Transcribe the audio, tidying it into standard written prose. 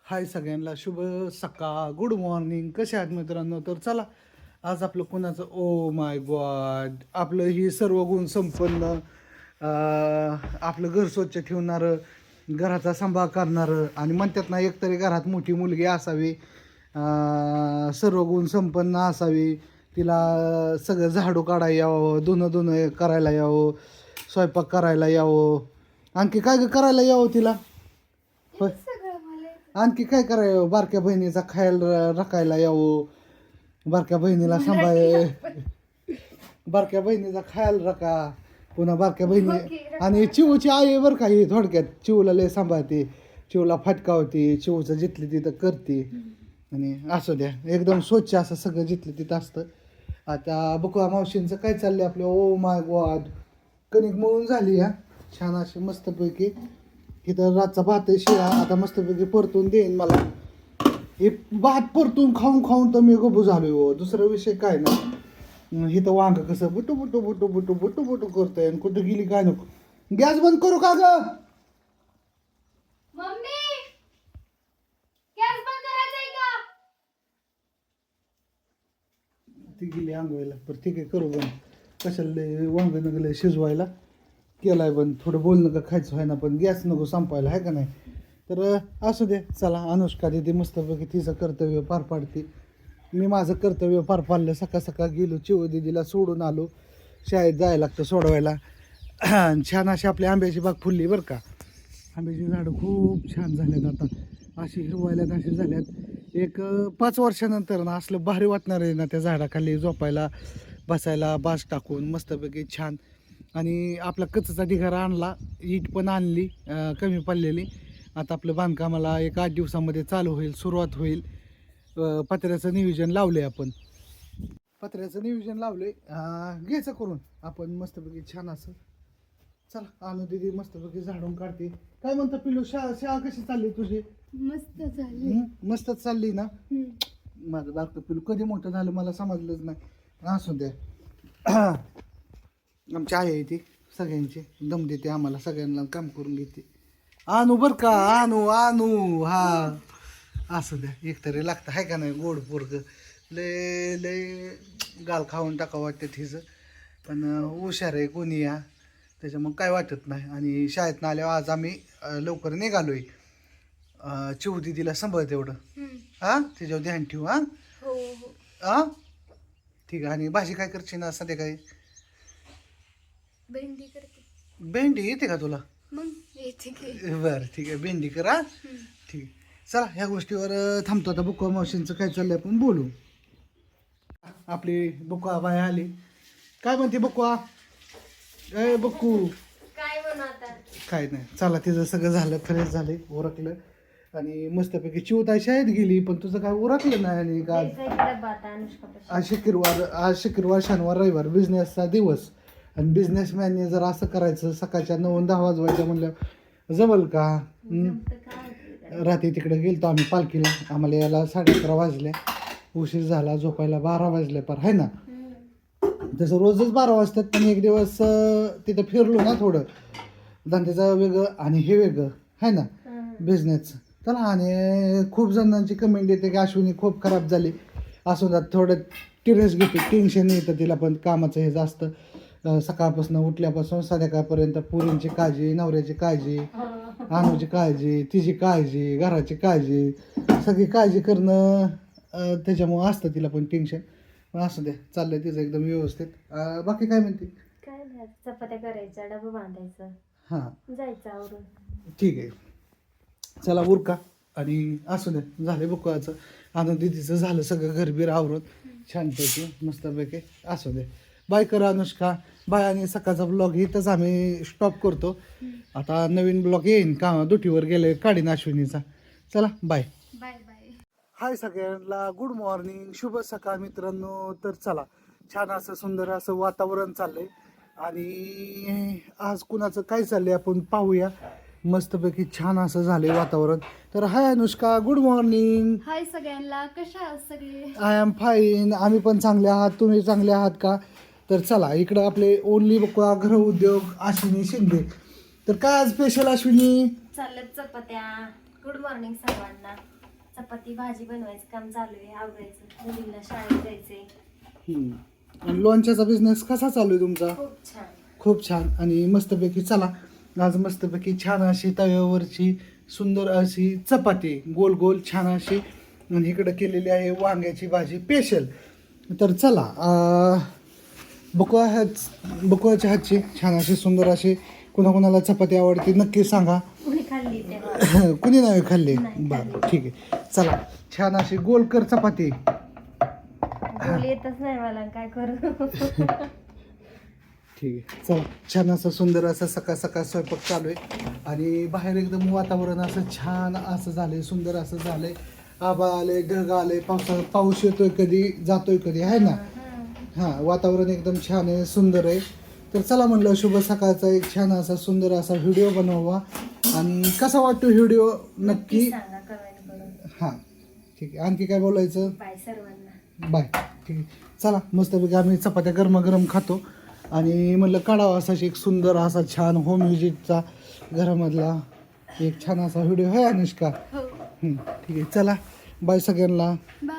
हाय सगळ्यांना शुभ सकाळ गुड मॉर्निंग. कसे आहात मित्रांनो? तर चला आज आपलं कुणाचं ओ माय गॉड आपलं ही सर्व गुण संपन्न आपलं घर स्वच्छ ठेवणारं, घराचा सांभाळ करणारं आणि म्हणतात ना एकतरी घरात मोठी मुलगी असावी, सर्व गुण संपन्न असावी. तिला सगळं झाडू काढायला यावं, धुणं करायला यावं, स्वयंपाक करायला यावं, आणखी काय करायला यावं तिला. होय, आणखी काय करावं? बारक्या बहिणीचा ख्याल राखायला यावं, बारक्या बहिणीला बारक्या बहिणीचा ख्याल राखा. पुन्हा बारक्या बहिणी आणि चिवची आई आहे बरं का ही. थोडक्यात चिवला लय सांभाळते, चिवला फटकावते, चिवचं जिथलं तिथं करते. आणि असू द्या एकदम स्वच्छ असं सगळं जिथलं तिथं असतं. आता बघू मावशींचं काय चाललंय आपलं. ओ माय गॉड कणिक मळून झाली हा छान अशी मस्तपैकी. इथं रातचा भात आहे शिळा, आता मस्तपैकी परतून देईन मला. हे भात परतून खाऊन खाऊन तर मी गबू झालो हो. दुसरा विषय काय ना, इथं वांग कसं बुटू बुटू बुटू बुटू बुटू बुटू करतंय आणि कुठं गेली काय नको. गॅस बंद करू का ग? मम्मी गॅस बंद करायचा आहे का? ती गेली आंघोळीला. पण ठीक आहे करू बंद. कशाला वांग नगलं शिजवायला केलाय बंद. थोडं बोलणं का खायचं आहे ना, पण गॅस नको संपायला आहे का नाही. तर असू दे चला. अनुष्का दिदी मस्तपैकी तिचं कर्तव्य पार पाडते. मी माझं कर्तव्य पार पाडलं. सकाळ सकाळ गेलो चिव दिदीला सोडून आलो. शाळेत जायला लागतं सोडवायला. छान अशी आपली आंब्याची बाग फुलली बरं का. आंब्याची झाडं खूप छान झाल्यात आता, अशी हिरवायल्यात अशी झाल्यात. एक 5 वर्षानंतर ना असलं भारी वाटणार आहे ना त्या झाडाखाली झोपायला बसायला, बास टाकून मस्तपैकी छान. आणि आपला कचचा ढिगारा आणला, ईट पण आणली कमी पडलेली. आता आपलं बांधकामाला एक 8 दिवसामध्ये चालू होईल, सुरुवात होईल. पत्र्याचं नियोजन लावले आपण, पत्र्याचं नियोजन लावले. घ्यायचं करून आपण मस्तपैकी छान असं. चला अनु दिदी मस्तपैकी झाडून काढते. काय म्हणतं पिलू, शाळा कशी चालली तुझी? मस्त झाली. मस्तच चालली ना. माझं बारकं पिलू कधी मोठं झालं मला समजलंच नाही. असू द्या. आमची आई आहे ती सगळ्यांची दम देते आम्हाला, सगळ्यांना काम करून घेते. आणू बर का, आणू आणू. हा असू द्या एकतरी लागतं आहे का नाही. गोड पोरग लय लय गाल खाऊन टाका वाटतं तिचं, पण हुशार आहे कोणी या त्याच्यामुळं काय वाटत नाही. आणि शाळेतनं आल्यावर आज आम्ही लवकर निघालोय. चिव दिदीला सांभाळ तेवढं. हा त्याच्यावर ध्यान ठेवू. हा हो हो हा ठीक आहे. आणि भाजी काय करशील ना सध्या? काय भेंडी करते. भेंडी येते का तुला? मग येते की. बरं ठीक आहे भेंडी करा. ठीक आहे चला ह्या गोष्टीवर थांबतो. आता बुक्का मावशींचं काय चाललंय आपण बोलू. आपली बुक्का बाय आली. काय म्हणते बुक्का? ए बुक्कू काय बनवतात? काय काय नाही. चला तिचं सगळं झालं, फ्रेश झाले, उरकलं आणि मस्तपैकी चिवताई शाळेत गेली. पण तुझं काय उरकलं नाही. आणि का आज शुक्रवार शनिवार रविवार बिझनेसचा दिवस. आणि बिझनेसमॅनने जर असं करायचं सकाळच्या 9-10 वाजवायच्या म्हणलं जमल का? रात्री तिकडे गेलतो आम्ही पालखीला. आम्हाला याला 11:30 वाजले. उशीर झाला, झोपायला 12 वाजले पर आहे ना. तसं रोजच 12 वाजतात, पण एक दिवस तिथं फिरलो ना थोडं. धंद्याचं वेगळं आणि हे वेगळं आहे ना बिझनेसचं. तर आणि खूप जणांची कमेंट येते की अश्विनी खूप खराब झाली. असं जात थोडं टिरेस घेते, टेन्शन येतं तिला. पण कामाचं हे जास्त सकाळपासून उठल्यापासून संध्याकाळपर्यंत पुरींची काळजी, नवऱ्याची काळजी, अनुची काळजी, तिची काळजी, घराची काळजी, सगळी काळजी करणं. त्याच्यामुळं असतं तिला पण टेन्शन. पण असं द्या चाललंय तिचं एकदम व्यवस्थित. बाकी काय म्हणते? काय नाही, चपात्या करायच्या, डबा बांधायचं, हां जायचं आवरून. ठीक आहे चला उरका. आणि असू द्या झाले बुकवाचं. आनंद दिदीचं झालं सगळं घरबीर आवरून छानपैकी मस्तपैकी. असू दे बाय करा अनुष्का बाय. आणि सकाळचा ब्लॉग इथंच आम्ही स्टॉप करतो. आता नवीन ब्लॉग येईन का दुटीवर गेले काढीन अश्विनीचा. चला बाय बाय बाय. हाय सगळ्यांना गुड मॉर्निंग, शुभ सकाळ मित्रांनो. तर चला छान असं सुंदर असं वातावरण चाललंय. आणि आज कुणाचं काय चाललंय आपण पाहूया. मस्तपैकी छान असं झालंय वातावरण. तर हाय अनुष्का गुड मॉर्निंग. हाय सगळ्यांना, कशा आहात सगळे? I am fine. आम्ही पण चांगले आहात, तुम्ही चांगले आहात का? तर चला इकडं आपले ओनली बघा गृह उद्योग अश्विनी शिंदे. तर काय आज स्पेशल अश्विनी? चालल्यात चपात्या. गुड मॉर्निंग सर्वांना. चपाती भाजी बनवायचं काम चालू आहे. आवरायचं, मुलींना शाळेत जायचंय. आणि लोणच्याचा बिझनेस कसा चालू आहे तुमचा? खूप छान. खूप छान. आणि मस्तपैकी चला आज मस्तपैकी छान अशी तव्यावरची सुंदर अशी चपाती गोल गोल छान अशी आणि इकडं केलेली आहे वांग्याची भाजी स्पेशल. तर चला बकुळाच्या हातची छान अशी सुंदर अशी कुणाकुणाला चपाती आवडते नक्की सांगा. कुणी खाल्ली तेव्हा कुणी नाही खाल्ली? नाही बरं ठीक आहे. चला छान अशी गोलकर चपाती. गोल येतच नाही मला, काय करू. ठीक आहे. चला छान असं सुंदर असं सकाळ सकाळ स्वयंपाक चालू आहे आणि बाहेर एकदम वातावरण असं छान असं झालंय, सुंदर असं झालंय. आबा आले, ढग आले, पाऊस येतोय कधी जातोय कधी आहे ना. हां वातावरण एकदम छान आहे, सुंदर आहे. तर चला म्हणलं शुभ सकाळचा एक छान असा सुंदर असा व्हिडिओ बनवावा. आणि कसा वाटतो व्हिडिओ नक्की सांगा कमेंट करून. हां ठीक आहे. आणखी काय बोलायचं? बाय सर्वांना. बाय. ठीक आहे. चला मस्तपैकी आम्ही चपात्या गरमागरम खातो आणि म्हणलं काढावा असा एक सुंदर असा छान होम व्हिजिटचा घरामधला एक छान असा व्हिडिओ आहे अनुष्का. हो. ठीक आहे. चला बाय सगळ्यांना. बाय.